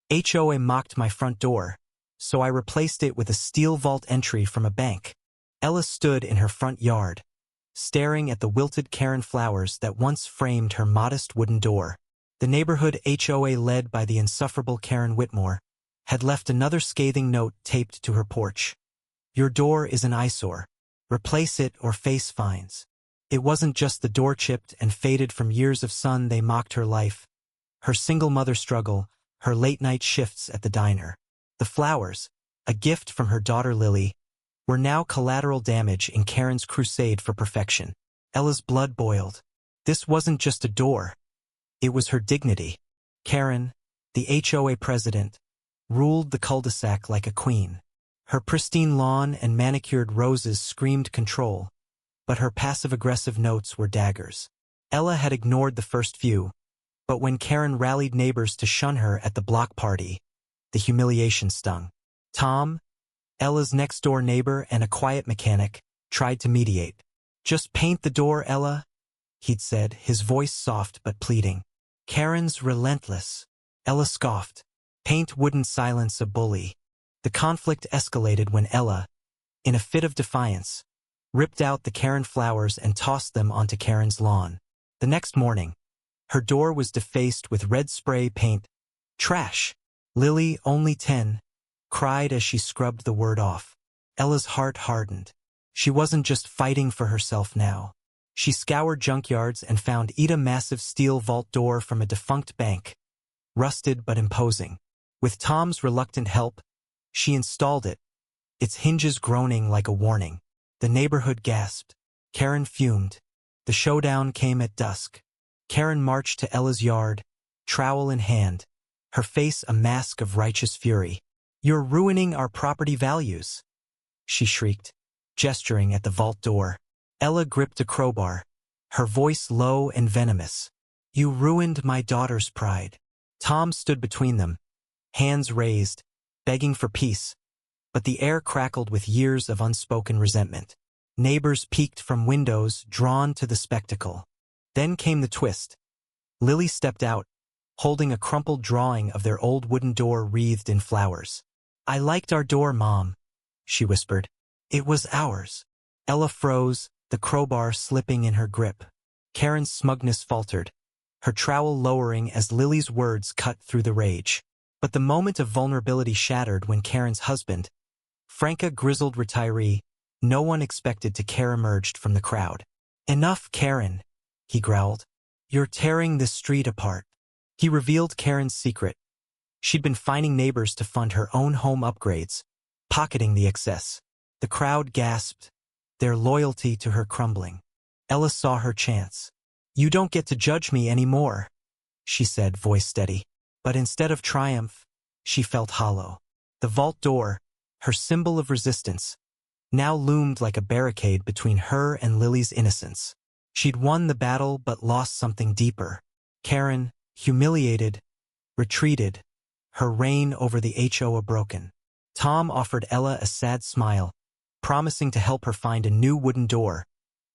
HOA mocked my front door, so I replaced it with a steel vault entry from a bank. Ella stood in her front yard, staring at the wilted Karen flowers that once framed her modest wooden door. The neighborhood HOA, led by the insufferable Karen Whitmore, had left another scathing note taped to her porch. "Your door is an eyesore. Replace it or face fines." It wasn't just the door chipped and faded from years of sun. They mocked her life, her single mother struggle, her late-night shifts at the diner. The flowers, a gift from her daughter Lily, were now collateral damage in Karen's crusade for perfection. Ella's blood boiled. This wasn't just a door. It was her dignity. Karen, the HOA president, ruled the cul-de-sac like a queen. Her pristine lawn and manicured roses screamed control, but her passive-aggressive notes were daggers. Ella had ignored the first few, but when Karen rallied neighbors to shun her at the block party, the humiliation stung. Tom, Ella's next-door neighbor and a quiet mechanic, tried to mediate. "Just paint the door, Ella," he'd said, his voice soft but pleading. "Karen's relentless." Ella scoffed. Paint wouldn't silence a bully. The conflict escalated when Ella, in a fit of defiance, ripped out the Karen flowers and tossed them onto Karen's lawn. The next morning, her door was defaced with red spray paint. "Trash." Lily, only 10, cried as she scrubbed the word off. Ella's heart hardened. She wasn't just fighting for herself now. She scoured junkyards and found a massive steel vault door from a defunct bank, rusted but imposing. With Tom's reluctant help, she installed it, its hinges groaning like a warning. The neighborhood gasped. Karen fumed. The showdown came at dusk. Karen marched to Ella's yard, trowel in hand, her face a mask of righteous fury. "You're ruining our property values," she shrieked, gesturing at the vault door. Ella gripped a crowbar, her voice low and venomous. "You ruined my daughter's pride." Tom stood between them, hands raised, begging for peace, but the air crackled with years of unspoken resentment. Neighbors peeked from windows, drawn to the spectacle. Then came the twist. Lily stepped out, holding a crumpled drawing of their old wooden door wreathed in flowers. "I liked our door, Mom," she whispered. "It was ours." Ella froze, the crowbar slipping in her grip. Karen's smugness faltered, her trowel lowering as Lily's words cut through the rage. But the moment of vulnerability shattered when Karen's husband, Frank, a grizzled retiree, no one expected to care, emerged from the crowd. "Enough, Karen," he growled. "You're tearing this street apart." He revealed Karen's secret. She'd been fining neighbors to fund her own home upgrades, pocketing the excess. The crowd gasped, their loyalty to her crumbling. Ella saw her chance. "You don't get to judge me anymore," she said, voice steady. But instead of triumph, she felt hollow. The vault door, her symbol of resistance, now loomed like a barricade between her and Lily's innocence. She'd won the battle but lost something deeper. Karen, humiliated, retreated, her reign over the HOA broken. Tom offered Ella a sad smile, promising to help her find a new wooden door,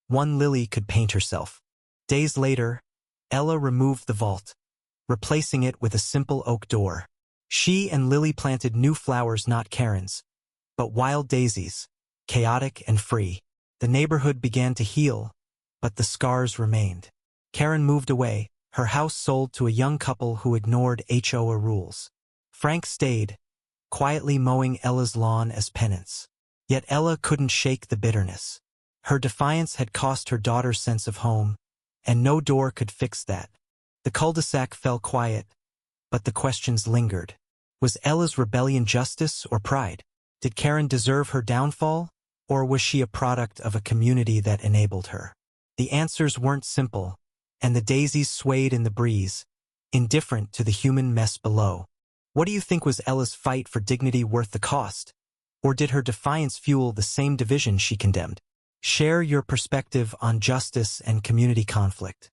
one Lily could paint herself. Days later, Ella removed the vault, replacing it with a simple oak door. She and Lily planted new flowers, not Karen's, but wild daisies, chaotic and free. The neighborhood began to heal, but the scars remained. Karen moved away, her house sold to a young couple who ignored HOA rules. Frank stayed, quietly mowing Ella's lawn as penance. Yet Ella couldn't shake the bitterness. Her defiance had cost her daughter's sense of home, and no door could fix that. The cul-de-sac fell quiet, but the questions lingered. Was Ella's rebellion justice or pride? Did Karen deserve her downfall, or was she a product of a community that enabled her? The answers weren't simple, and the daisies swayed in the breeze, indifferent to the human mess below. What do you think was Ella's fight for dignity worth the cost? Or did her defiance fuel the same division she condemned? Share your perspective on justice and community conflict.